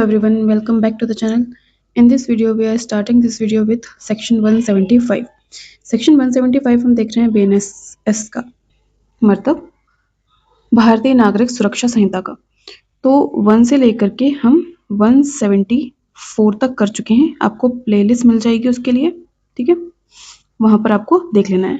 everyone, welcome back to the channel. In this video, we are starting this video with section 175. Section 175 हम देख रहे हैं BNSS का, मतलब भारतीय नागरिक सुरक्षा संहिता का। तो 1 से लेकर के हम 174 तक कर चुके हैं। आपको प्लेलिस्ट मिल जाएगी उसके लिए, ठीक है, वहां पर आपको देख लेना है।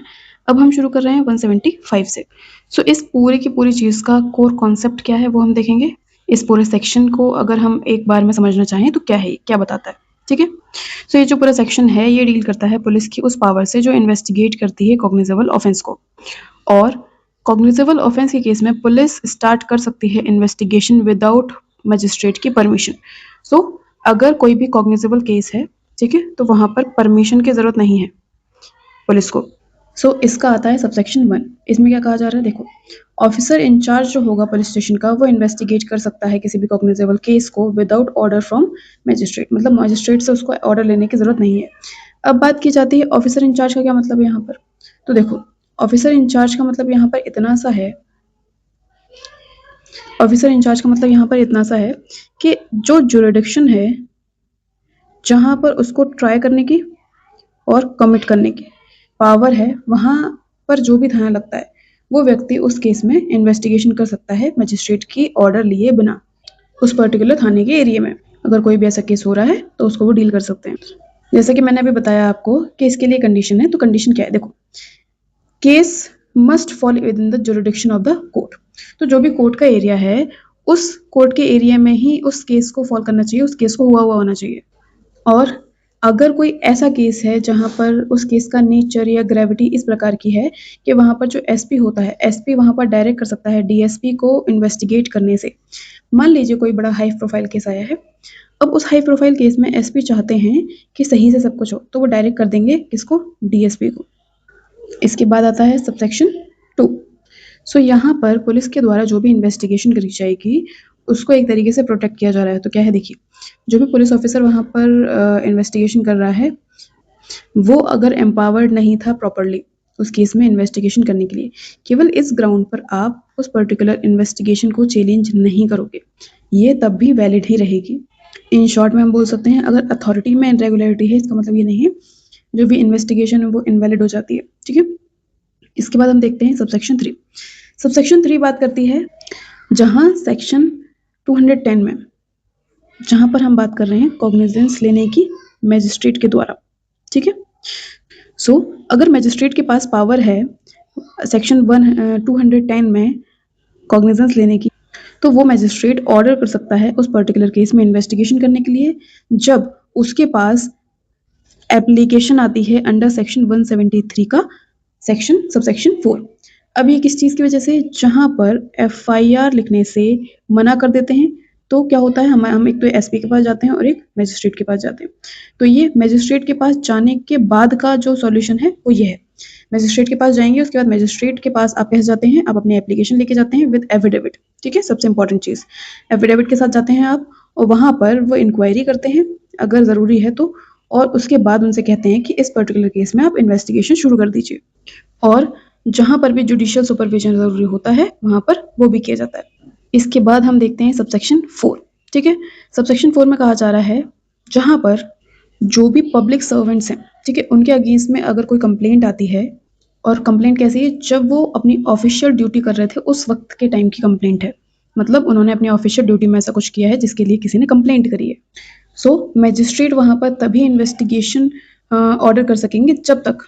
अब हम शुरू कर रहे हैं 175 से। सो इस पूरे की पूरी चीज का कोर कॉन्सेप्ट क्या है वो हम देखेंगे। इस पूरे सेक्शन को अगर हम एक बार में समझना चाहें तो क्या है, क्या बताता है, ठीक है। सो ये जो पूरा सेक्शन है ये डील करता है पुलिस की उस पावर से जो इन्वेस्टिगेट करती है कॉग्निजेबल ऑफेंस को। और कॉग्निजेबल ऑफेंस के केस में पुलिस स्टार्ट कर सकती है इन्वेस्टिगेशन विदाउट मजिस्ट्रेट की परमिशन। सो अगर कोई भी कॉग्निजेबल केस है, ठीक है, तो वहां पर परमिशन की जरूरत नहीं है पुलिस को। सो इसका आता है सबसेक्शन 1। इसमें क्या कहा जा रहा है, देखो, ऑफिसर इंचार्ज जो होगा पुलिस स्टेशन का वो इन्वेस्टिगेट कर सकता है किसी भी कॉग्निजेबल केस को विदाउट ऑर्डर फ्रॉम मजिस्ट्रेट, मतलब मजिस्ट्रेट से उसको ऑर्डर लेने की जरूरत नहीं है। अब बात की जाती है ऑफिसर इंचार्ज का क्या मतलब है यहाँ पर। तो देखो, ऑफिसर इंचार्ज का मतलब यहाँ पर इतना सा है, ऑफिसर इंचार्ज का मतलब यहाँ पर इतना सा है कि जो जुरिडिक्शन है जहां पर उसको ट्राई करने की और कमिट करने की पावर है, वहां पर जो भी थाना लगता है वो व्यक्ति उस केस में इन्वेस्टिगेशन कर सकता है मजिस्ट्रेट की ऑर्डर लिए बिना उस पर्टिकुलर थाने के एरिया में। अगर कोई भी ऐसा केस हो रहा है तो उसको वो डील कर सकते हैं। जैसा कि मैंने अभी बताया आपको कि इसके लिए कंडीशन है, तो कंडीशन क्या है, देखो, case must fall with in the jurisdiction of the court. तो जो भी कोर्ट का एरिया है उस कोर्ट के एरिया में ही उस केस को फॉल करना चाहिए, उस केस को हुआ होना चाहिए। और अगर कोई ऐसा केस है जहां पर उस केस का नेचर या ग्रेविटी इस प्रकार की है कि वहां पर जो एसपी होता है, एसपी वहां पर डायरेक्ट कर सकता है डीएसपी को इन्वेस्टिगेट करने से। मान लीजिए कोई बड़ा हाई प्रोफाइल केस आया है, अब उस हाई प्रोफाइल केस में एसपी चाहते हैं कि सही से सब कुछ हो, तो वो डायरेक्ट कर देंगे किसको, डीएसपी को। इसके बाद आता है सबसेक्शन 2। सो यहाँ पर पुलिस के द्वारा जो भी इन्वेस्टिगेशन करी जाएगी उसको एक तरीके से प्रोटेक्ट किया जा रहा है। तो क्या है, देखिए, जो भी पुलिस ऑफिसर वहां पर इन्वेस्टिगेशन कर रहा है वो अगर एम्पावर्ड नहीं था प्रॉपरली उस केस में इन्वेस्टिगेशन करने के लिए, केवल इस ग्राउंड पर आप उस पर्टिकुलर इन्वेस्टिगेशन को चैलेंज नहीं करोगे, ये तब भी वैलिड ही रहेगी। इन शॉर्ट में हम बोल सकते हैं अगर अथॉरिटी में इनरेगुलरिटी है इसका मतलब ये नहीं है जो भी इन्वेस्टिगेशन है वो इनवैलिड हो जाती है, ठीक है। इसके बाद हम देखते हैं सबसेक्शन 3। सबसेक्शन 3 बात करती है जहां सेक्शन 210 में, जहां पर हम बात कर रहे हैं कॉग्निजेंस लेने की मैजिस्ट्रेट के द्वारा, ठीक है। सो अगर मैजिस्ट्रेट के पास पावर है सेक्शन 210 में कॉग्निजेंस लेने की, तो वो मैजिस्ट्रेट ऑर्डर कर सकता है उस पर्टिकुलर केस में इन्वेस्टिगेशन करने के लिए जब उसके पास एप्लीकेशन आती है अंडर सेक्शन 173 का सेक्शन सबसेक्शन 4। अब ये किस चीज की वजह से, जहां पर एफआईआर लिखने से मना कर देते हैं तो क्या होता है, हम एक तो एसपी के पास जाते हैं और एक मैजिस्ट्रेट के पास जाते हैं। तो ये मैजिस्ट्रेट के पास जाने के बाद का जो सॉल्यूशन है वो ये है, मैजिस्ट्रेट के पास जाएंगे, उसके बाद मैजिस्ट्रेट के पास आप कैसे जाते हैं, आप अपनी एप्लीकेशन लेके जाते हैं विद एफिडेविट, ठीक है, सबसे इंपॉर्टेंट चीज, एफिडेविट के साथ जाते हैं आप और वहां पर वो इंक्वायरी करते हैं अगर जरूरी है तो, और उसके बाद उनसे कहते हैं कि इस पर्टिकुलर केस में आप इन्वेस्टिगेशन शुरू कर दीजिए। और जहां पर भी जुडिशियल सुपरविजन जरूरी होता है वहां पर वो भी किया जाता है। इसके बाद हम देखते हैं सबसेक्शन 4, ठीक है। सबसेक्शन 4 में कहा जा रहा है जहां पर जो भी पब्लिक सर्वेंट्स हैं, ठीक है, उनके अगेंस्ट में अगर कोई कंप्लेंट आती है, और कंप्लेंट कैसी है, जब वो अपनी ऑफिशियल ड्यूटी कर रहे थे उस वक्त के टाइम की कंप्लेंट है, मतलब उन्होंने अपनी ऑफिशियल ड्यूटी में ऐसा कुछ किया है जिसके लिए किसी ने कंप्लेंट करी है। सो मैजिस्ट्रेट वहां पर तभी इन्वेस्टिगेशन ऑर्डर कर सकेंगे जब तक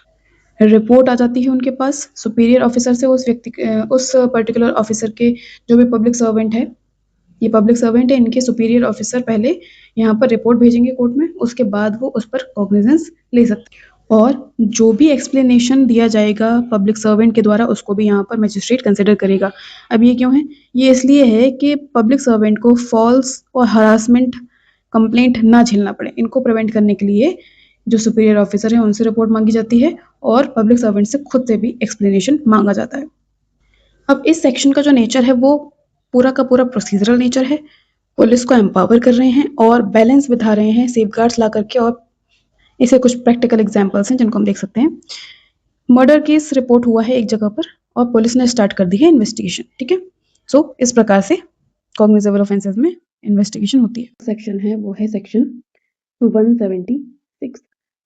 रिपोर्ट आ जाती है उनके पास सुपीरियर ऑफिसर से, उस व्यक्ति उस पर्टिकुलर ऑफिसर के, जो भी पब्लिक सर्वेंट है, ये पब्लिक सर्वेंट है, इनके सुपीरियर ऑफिसर पहले यहाँ पर रिपोर्ट भेजेंगे कोर्ट में, उसके बाद वो उस पर कॉग्निजेंस ले सकते हैं। और जो भी एक्सप्लेनेशन दिया जाएगा पब्लिक सर्वेंट के द्वारा उसको भी यहाँ पर मैजिस्ट्रेट कंसिडर करेगा। अब ये क्यों है, ये इसलिए है कि पब्लिक सर्वेंट को फॉल्स और हरासमेंट कंप्लेंट ना झेलना पड़े, इनको प्रिवेंट करने के लिए जो सुपीरियर ऑफिसर है उनसे रिपोर्ट मांगी जाती है और पब्लिक सर्वेंट से खुद से भी एक्सप्लेनेशन मांगा जाता है। अब इस सेक्शन का जो नेचर है वो पूरा का पूरा प्रोसीजरल नेचर है, पुलिस को एम्पावर कर रहे हैं और बैलेंस बिठा रहे हैं सेफगार्ड्स ला करके, और इसे कुछ प्रैक्टिकल एग्जांपल्स हैं जिनको हम देख सकते हैं। मर्डर केस रिपोर्ट हुआ है एक जगह पर और पुलिस ने स्टार्ट कर दी है इन्वेस्टिगेशन, ठीक है। सो इस प्रकार से कॉग्निजेबल ऑफेंसेस में इन्वेस्टिगेशन होती है। सेक्शन है वो है सेक्शन 176।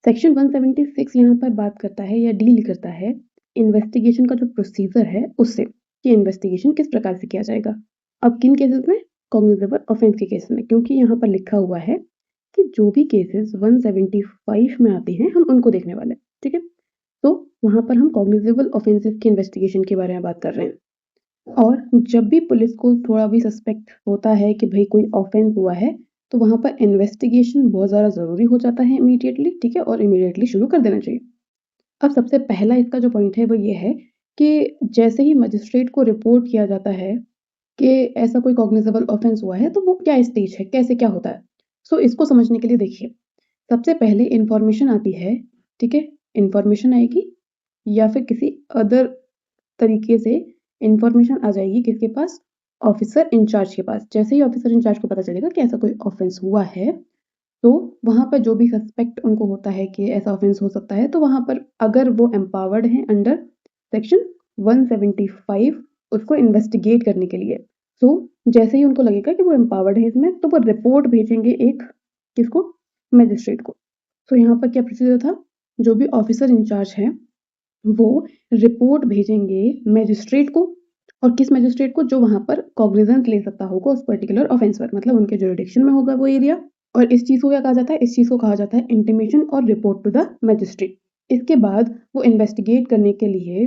सेक्शन 176 यहाँ पर बात करता है या डील करता है इन्वेस्टिगेशन का जो प्रोसीजर है उससे, कि इन्वेस्टिगेशन किस प्रकार से किया जाएगा। अब किन केसेस में? कॉग्निजेबल ऑफेंस के केस में, क्योंकि यहाँ पर लिखा हुआ है कि जो भी केसेस 175 में आते हैं हम उनको देखने वाले हैं, ठीक है। तो वहाँ पर हम कॉग्निजेबल ऑफेंसेस की इन्वेस्टिगेशन के बारे में बात कर रहे हैं। और जब भी पुलिस को थोड़ा भी सस्पेक्ट होता है कि भाई कोई ऑफेंस हुआ है, तो वहाँ पर इन्वेस्टिगेशन बहुत ज़्यादा ज़रूरी हो जाता है इमीडिएटली, ठीक है, और इमीडिएटली शुरू कर देना चाहिए। अब सबसे पहला इसका जो पॉइंट है वो ये है कि जैसे ही मजिस्ट्रेट को रिपोर्ट किया जाता है कि ऐसा कोई कॉग्निजेबल ऑफेंस हुआ है, तो वो क्या स्टेज है, कैसे क्या होता है। सो इसको समझने के लिए देखिए, सबसे पहले इन्फॉर्मेशन आती है, ठीक है, इन्फॉर्मेशन आएगी या फिर किसी अदर तरीके से इन्फॉर्मेशन आ जाएगी किसके पास? ऑफिसर इंचार्ज के पास। जैसे ही ऑफिसर इंचार्ज को पता चलेगा कि ऐसा कोई ऑफेंस हुआ है, तो वहाँ पर जो भी सस्पेक्ट उनको होता है कि ऐसा ऑफेंस हो सकता है, तो वहाँ पर अगर वो एम्पावर्ड हैं अंडर सेक्शन 175 उसको इन्वेस्टिगेट करने के लिए, तो जैसे ही उनको लगेगा कि वो एम्पावर्ड है इसमें, तो वो रिपोर्ट भेजेंगे एक किसको? मजिस्ट्रेट को। तो यहाँ पर क्या प्रोसीजर था? जो भी ऑफिसर इंचार्ज है वो रिपोर्ट भेजेंगे मजिस्ट्रेट को, और किस मजिस्ट्रेट को? जो वहाँ पर कॉग्निजेंस ले सकता होगा उस पर्टिकुलर ऑफेंस पर, मतलब उनके जुरिडिक्शन में होगा वो एरिया। और इस चीज़ को क्या कहा जाता है? इस चीज़ को कहा जाता है इंटीमेशन और रिपोर्ट टू द मजिस्ट्रेट। इसके बाद वो इन्वेस्टिगेट करने के लिए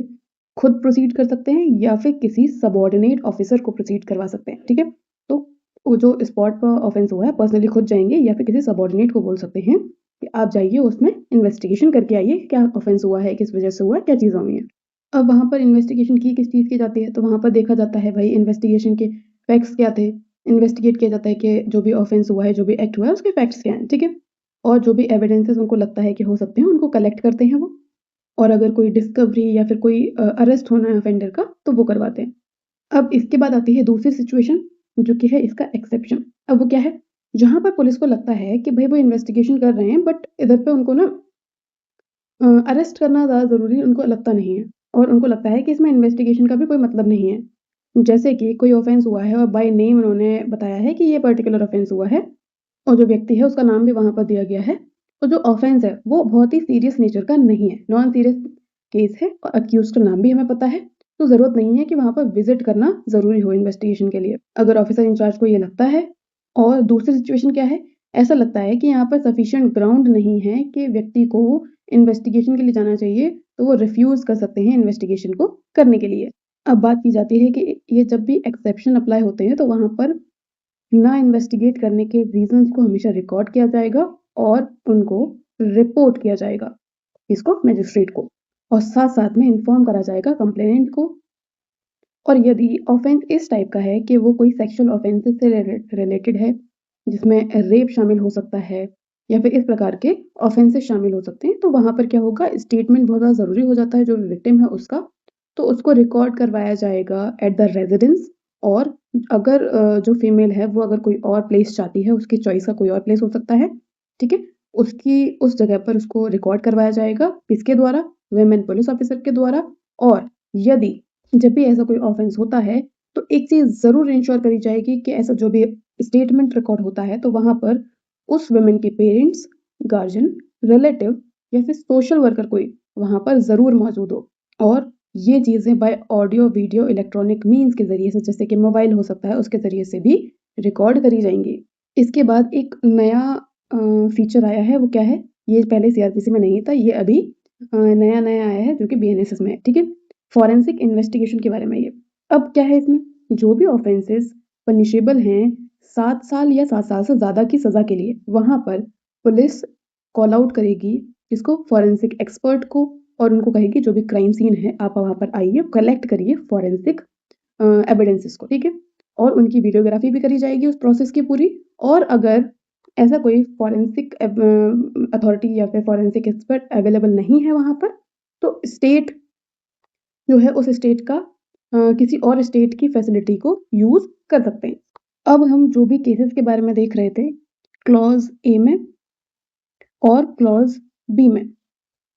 खुद प्रोसीड कर सकते हैं या फिर किसी सबऑर्डिनेट ऑफिसर को प्रोसीड करवा सकते हैं, ठीक है। तो वो जो स्पॉट पर ऑफेंस हुआ है पर्सनली खुद जाएंगे या फिर किसी सबऑर्डिनेट को बोल सकते हैं कि आप जाइए उसमें इन्वेस्टिगेशन करके आइए, क्या ऑफेंस हुआ है, किस वजह से हुआ है, क्या चीज़ हुई है। अब वहाँ पर इन्वेस्टिगेशन की किस चीज़ की जाती है? तो वहाँ पर देखा जाता है भाई इन्वेस्टिगेशन के फैक्ट्स क्या थे। इन्वेस्टिगेट किया जाता है कि जो भी ऑफेंस हुआ है, जो भी एक्ट हुआ है उसके फैक्ट्स क्या हैं, ठीक है। और जो भी एविडेंसेस उनको लगता है कि हो सकते हैं उनको कलेक्ट करते हैं वो, और अगर कोई डिस्कवरी या फिर कोई अरेस्ट होना है ऑफेंडर का तो वो करवाते हैं। अब इसके बाद आती है दूसरी सिचुएशन जो कि है इसका एक्सेप्शन। अब वो क्या है? जहाँ पर पुलिस को लगता है कि भाई वो इन्वेस्टिगेशन कर रहे हैं बट इधर पे उनको ना अरेस्ट करना ज़्यादा ज़रूरी उनको लगता नहीं है, और उनको लगता है कि इसमें इन्वेस्टिगेशन का भी कोई मतलब नहीं है। जैसे कि कोई ऑफेंस हुआ है और बाय नेम उन्होंने बताया है कि ये पर्टिकुलर ऑफेंस हुआ है, और जो व्यक्ति है उसका नाम भी वहाँ पर दिया गया है। तो जो ऑफेंस है वो बहुत ही सीरियस नेचर का नहीं है, नॉन सीरियस केस है, और अक्यूज़्ड का नाम भी हमें पता है, तो ज़रूरत नहीं है कि वहाँ पर विज़िट करना ज़रूरी हो इन्वेस्टिगेशन के लिए। अगर ऑफिसर इंचार्ज को ये लगता है, और दूसरी सिचुएशन क्या है? ऐसा लगता है कि यहाँ पर सफिशिएंट ग्राउंड नहीं है कि व्यक्ति को इन्वेस्टिगेशन के लिए जाना चाहिए, तो वो रिफ्यूज़ कर सकते हैं इन्वेस्टिगेशन को करने के लिए। अब बात की जाती है कि ये जब भी एक्सेप्शन अप्लाई होते हैं तो वहाँ पर ना इन्वेस्टिगेट करने के रीज़न्स को हमेशा रिकॉर्ड किया जाएगा और उनको रिपोर्ट किया जाएगा, किसको? मजिस्ट्रेट को, और साथ-साथ में इन्फॉर्म करा जाएगा कंप्लेनेंट को। और यदि ऑफेंस इस टाइप का है कि वो कोई सेक्सुअल ऑफेंसेस से रिलेटेड है, जिसमें रेप शामिल हो सकता है या फिर इस प्रकार के ऑफेंसेस शामिल हो सकते हैं, तो वहाँ पर क्या होगा? स्टेटमेंट बहुत ज़्यादा ज़रूरी हो जाता है जो विक्टिम है उसका, तो उसको रिकॉर्ड करवाया जाएगा एट द रेजिडेंस। और अगर जो फीमेल है वो अगर कोई और प्लेस चाहती है, उसकी चॉइस का कोई और प्लेस हो सकता है, ठीक है, उसकी उस जगह पर उसको रिकॉर्ड करवाया जाएगा, किसके द्वारा? वुमेन पुलिस ऑफिसर के द्वारा। और यदि जब भी ऐसा कोई ऑफेंस होता है, तो एक चीज़ ज़रूर इंश्योर करी जाएगी कि ऐसा जो भी स्टेटमेंट रिकॉर्ड होता है, तो वहाँ पर उस वुमेन के पेरेंट्स, गार्जियन, रिलेटिव या फिर सोशल वर्कर कोई वहाँ पर ज़रूर मौजूद हो। और ये चीज़ें by audio, video, electronic means के ज़रिए से, जैसे कि मोबाइल हो सकता है, उसके ज़रिए से भी रिकॉर्ड करी जाएँगी। इसके बाद एक नया फीचर आया है, वो क्या है? ये पहले सीआरपीसी में नहीं था, ये अभी नया-नया आया है जो कि बीएनएसएस में है, ठीक है? फॉरेंसिक इन्वेस्टिगेशन के बारे में ये। अब क्या है इसमें? जो भी ऑफेंसेस पनिशेबल हैं 7 साल या 7 साल से ज़्यादा की सज़ा के लिए, वहाँ पर पुलिस कॉल आउट करेगी किसको? फॉरेंसिक एक्सपर्ट को, और उनको कहेगी जो भी क्राइम सीन है आप वहाँ पर आइए, कलेक्ट करिए फॉरेंसिक एविडेंसेस को, ठीक है? और उनकी वीडियोग्राफी भी करी जाएगी उस प्रोसेस की पूरी। और अगर ऐसा कोई फॉरेंसिक अथॉरिटी या फिर फॉरेंसिक एक्सपर्ट अवेलेबल नहीं है वहाँ पर, तो स्टेट जो है उस स्टेट का किसी और स्टेट की फैसिलिटी को यूज़ कर सकते हैं। अब हम जो भी केसेस के बारे में देख रहे थे, क्लॉज़ ए में और क्लॉज़ बी में,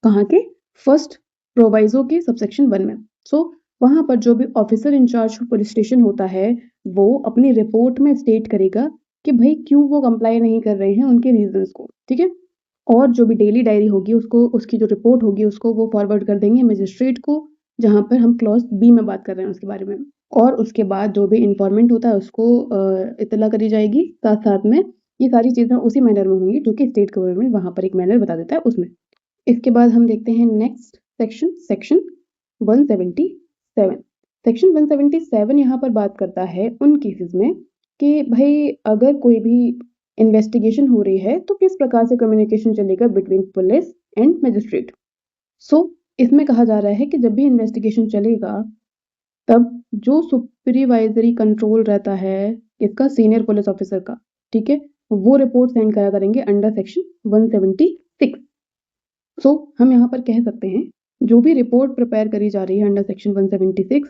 कहाँ के? फर्स्ट प्रोवाइज़ो के सबसेक्शन 1 में। सो वहाँ पर जो भी ऑफिसर इंचार्ज पुलिस स्टेशन होता है, वो अपनी रिपोर्ट में स्टेट करेगा कि भाई क्यों वो कंप्लाई नहीं कर रहे हैं, उनके रीजंस को, ठीक है। और जो भी डेली डायरी होगी उसको, उसकी जो रिपोर्ट होगी उसको वो फॉरवर्ड कर देंगे मजिस्ट्रेट को, जहाँ पर हम क्लॉज बी में बात कर रहे हैं उसके बारे में। और उसके बाद जो भी इन्फॉर्मेंट होता है उसको इत्तला करी जाएगी। साथ साथ में ये सारी चीज़ें उसी मैनर में होंगी जो कि स्टेट गवर्नमेंट वहाँ पर एक मैनर बता देता है उसमें। इसके बाद हम देखते हैं नेक्स्ट सेक्शन, सेक्शन 177। सेक्शन 177 यहाँ पर बात करता है उन केसेस में कि भाई अगर कोई भी इन्वेस्टिगेशन हो रही है तो किस प्रकार से कम्युनिकेशन चलेगा बिटवीन पुलिस एंड मजिस्ट्रेट। सो इसमें कहा जा रहा है कि जब भी इन्वेस्टिगेशन चलेगा तब जो सुपरवाइजरी कंट्रोल रहता है इसका सीनियर पुलिस ऑफिसर का, ठीक है, वो रिपोर्ट सेंड करा करेंगे अंडर सेक्शन 176। सो हम यहाँ पर कह सकते हैं जो भी रिपोर्ट प्रिपेयर करी जा रही है अंडर सेक्शन 176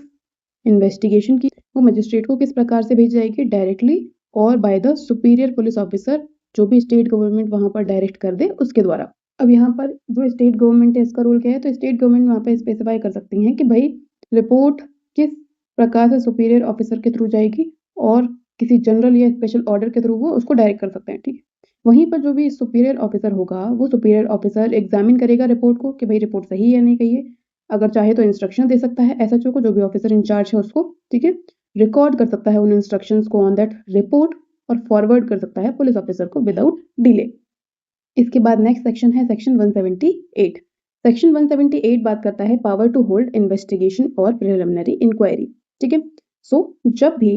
इन्वेस्टिगेशन की, वो मजिस्ट्रेट को किस प्रकार से भेजी जाएगी, डायरेक्टली और by the superior police officer, जो भी स्टेट गवर्नमेंट वहाँ पर डायरेक्ट कर दे उसके द्वारा। अब यहाँ पर जो स्टेट गवर्नमेंट है इसका रोल क्या है, तो स्टेट गवर्नमेंट वहाँ पे स्पेसिफाई कर सकती हैं कि भाई रिपोर्ट किस प्रकार से सुपीरियर ऑफिसर के थ्रू जाएगी और किसी जनरल या स्पेशल ऑर्डर के थ्रू वो उसको डायरेक्ट कर सकते हैं, ठीक है। वहीं पर जो भी सुपीरियर ऑफिसर होगा वो सुपीरियर ऑफिसर एग्जामिन करेगा रिपोर्ट को कि भाई रिपोर्ट सही है या नहीं, कही है। अगर चाहे तो इंस्ट्रक्शन दे सकता है एसएचओ को, जो भी ऑफिसर इंचार्ज है उसको, ठीक है। रिकॉर्ड कर सकता है उन इंस्ट्रक्शंस को ऑन दैट रिपोर्ट और फॉरवर्ड कर सकता है पुलिस ऑफिसर को विदाउट डिले। इसके बाद नेक्स्ट सेक्शन है सेक्शन 178। सेक्शन 178 बात करता है पावर टू होल्ड इन्वेस्टिगेशन और प्रिलिमिनरी इंक्वायरी, ठीक है। सो जब भी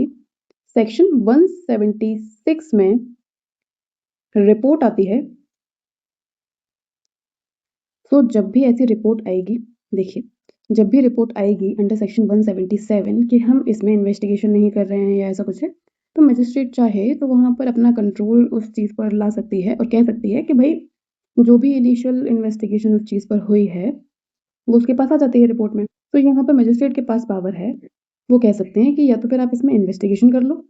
सेक्शन 176 में रिपोर्ट आती है, तो जब भी ऐसी रिपोर्ट आएगी, देखिए जब भी रिपोर्ट आएगी अंडर सेक्शन 177 कि हम इसमें इन्वेस्टिगेशन नहीं कर रहे हैं या ऐसा कुछ है, तो मजिस्ट्रेट चाहे तो वहाँ पर अपना कंट्रोल उस चीज़ पर ला सकती है और कह सकती है कि भाई जो भी इनिशियल इन्वेस्टिगेशन उस चीज़ पर हुई है वो उसके पास आ जाती है रिपोर्ट में। तो यहाँ पर मजिस्ट्रेट के पास पावर है, वो कह सकते हैं कि या तो फिर आप इसमें इन्वेस्टिगेशन कर लो,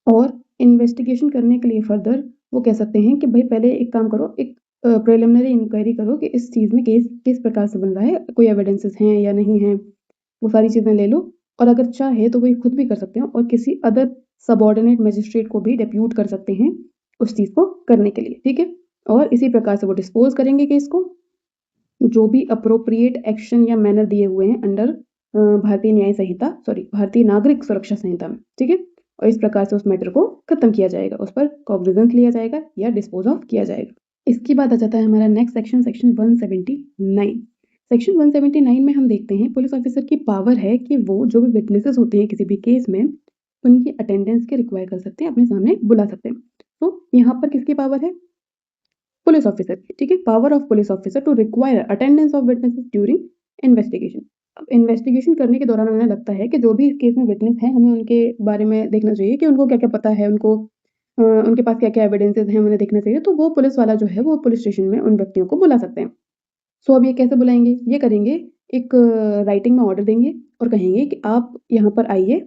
और इन्वेस्टिगेशन करने के लिए फर्दर वो कह सकते हैं कि भाई पहले एक काम करो, एक प्रिलिमिनरी इंक्वायरी करो कि इस चीज़ में केस किस प्रकार से बन रहा है, कोई एविडेंसेस हैं या नहीं हैं, वो सारी चीज़ें ले लो। और अगर चाहे तो वो ये खुद भी कर सकते हैं और किसी अदर सबऑर्डिनेट मजिस्ट्रेट को भी डेप्यूट कर सकते हैं उस चीज़ को करने के लिए, ठीक है। और इसी प्रकार से वो डिस्पोज करेंगे केस को, जो भी अप्रोप्रिएट एक्शन या मैनर दिए हुए हैं अंडर भारतीय न्याय संहिता, सॉरी भारतीय नागरिक सुरक्षा संहिता में, ठीक है। और इस प्रकार से उस मैटर को खत्म किया जाएगा, उस पर कॉग्निजेंस लिया जाएगा या डिस्पोज ऑफ किया जाएगा। इसके बाद आ जाता है हमारा नेक्स्ट सेक्शन, सेक्शन 179। सेक्शन 179 में हम देखते हैं पुलिस ऑफिसर की पावर है कि वो जो भी विटनेसेस होते हैं किसी भी केस में उनकी अटेंडेंस के रिक्वायर कर सकते हैं, अपने सामने बुला सकते हैं। तो यहाँ पर किसकी पावर है, पुलिस ऑफिसर की, ठीक है। Power of police officer to require attendance of witnesses during investigation. अब इन्वेस्टिगेशन करने के दौरान उन्हें लगता है कि जो भी इस केस में विटनेस है हमें उनके बारे में देखना चाहिए कि उनको क्या क्या पता है, उनको उनके पास क्या क्या एविडेंसेस हैं उन्हें देखना चाहिए। तो वो पुलिस वाला जो है वो पुलिस स्टेशन में उन व्यक्तियों को बुला सकते हैं। सो अब ये कैसे बुलाएंगे, ये करेंगे एक राइटिंग में ऑर्डर देंगे और कहेंगे कि आप यहाँ पर आइए,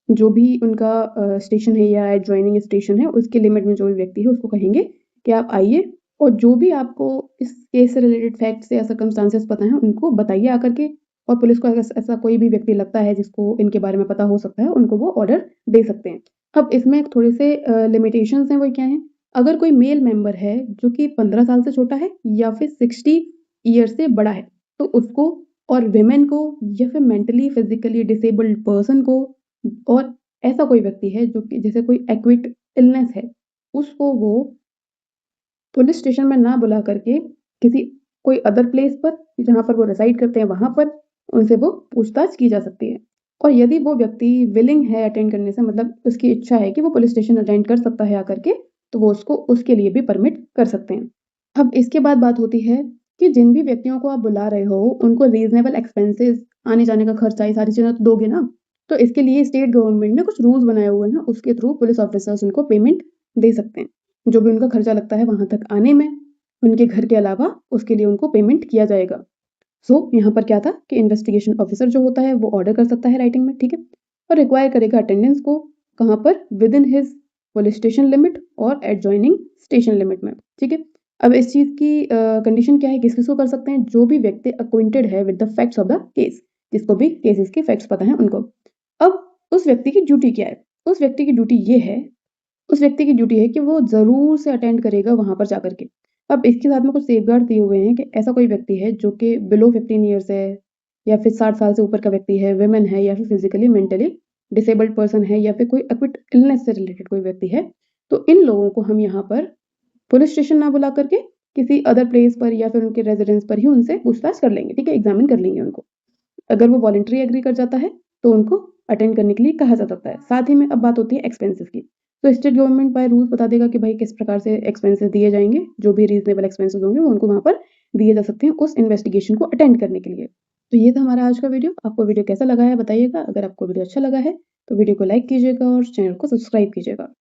जो भी उनका स्टेशन है या एडजॉइनिंग स्टेशन है उसके लिमिट में जो भी व्यक्ति है उसको कहेंगे कि आप आइए और जो भी आपको इस केस से रिलेटेड फैक्ट्स या सर्कमस्टांसेस पता हैं उनको बताइए आकर के। और पुलिस को अगर ऐसा कोई भी व्यक्ति लगता है जिसको इनके बारे में पता हो सकता है उनको वो ऑर्डर दे सकते हैं। अब इसमें थोड़े से लिमिटेशंस हैं, वो क्या हैं, अगर कोई मेल मेंबर है जो कि 15 साल से छोटा है या फिर 60 ईयर से बड़ा है तो उसको, और विमेन को या फिर मेंटली फिजिकली डिसेबल्ड पर्सन को, और ऐसा कोई व्यक्ति है जो कि जैसे कोई एक्विट इलनेस है उसको वो पुलिस स्टेशन में ना बुला करके किसी कोई अदर प्लेस पर जहाँ पर वो रिसाइड करते हैं वहाँ पर उनसे वो पूछताछ की जा सकती है। और यदि वो व्यक्ति विलिंग है अटेंड करने से, मतलब उसकी इच्छा है कि वो पुलिस स्टेशन अटेंड कर सकता है आकर के, तो वो उसको उसके लिए भी परमिट कर सकते हैं। अब इसके बाद बात होती है कि जिन भी व्यक्तियों को आप बुला रहे हो उनको रीजनेबल एक्सपेंसेस, आने जाने का खर्चा, ये सारी चीज़ें तो दोगे ना। तो इसके लिए स्टेट गवर्नमेंट ने कुछ रूल्स बनाए हुए हैं, उसके थ्रू पुलिस ऑफिसर्स उनको पेमेंट दे सकते हैं। जो भी उनका खर्चा लगता है वहां तक आने में, उनके घर के अलावा उसके लिए उनको पेमेंट किया जाएगा। सो यहाँ पर क्या था कि इन्वेस्टिगेशन ऑफिसर जो होता है वो ऑर्डर कर सकता है राइटिंग में, ठीक है, और रिक्वायर करेगा अटेंडेंस को, कहाँ पर, with in his police station limit और एडजॉइनिंग स्टेशन लिमिट में, ठीक है। अब इस चीज़ की कंडीशन क्या है, किस किस को कर सकते हैं, जो भी व्यक्ति अक्विंटेड है with the facts of the case, जिसको भी केसेस के फैक्ट्स पता है उनको। अब उस व्यक्ति की ड्यूटी क्या है, उस व्यक्ति की ड्यूटी ये है उस व्यक्ति की ड्यूटी है कि वो ज़रूर से अटेंड करेगा वहाँ पर जाकर के। अब इसके साथ में कुछ सेफगार्ड दिए हुए हैं कि ऐसा कोई व्यक्ति है जो कि बिलो 15 ईयर्स है या फिर 60 साल से ऊपर का व्यक्ति है, वुमेन है या फिर फिज़िकली, मेंटली डिसेबल्ड पर्सन है या फिर कोई एक्यूट इलनेस से रिलेटेड कोई व्यक्ति है, तो इन लोगों को हम यहाँ पर पुलिस स्टेशन ना बुला करके किसी अदर प्लेस पर या फिर उनके रेज़िडेंस पर ही उनसे पूछताछ कर लेंगे, ठीक है? एग्ज़ामिन कर लेंगे उनको। अगर वो वॉलंटरी एग्री कर जाता है, तो उनको अटेंड करने के लिए कहा जा सकता है। साथ ही में अब बात होती है एक्सपेंसेस की। तो स्टेट गवर्नमेंट बाय रूल्स बता देगा कि भाई किस प्रकार से एक्सपेंसेस दिए जाएँगे, जो भी रीज़नेबल एक्सपेंसेस होंगे वो उनको वहाँ पर दिए जा सकते हैं उस इन्वेस्टिगेशन को अटेंड करने के लिए। तो ये था हमारा आज का वीडियो। आपको वीडियो कैसा लगा है बताइएगा? अगर आपको वीडियो अच्छा लगा है, तो वीडियो को लाइक कीजिएगा और चैनल को सब्सक्राइब कीजिएगा।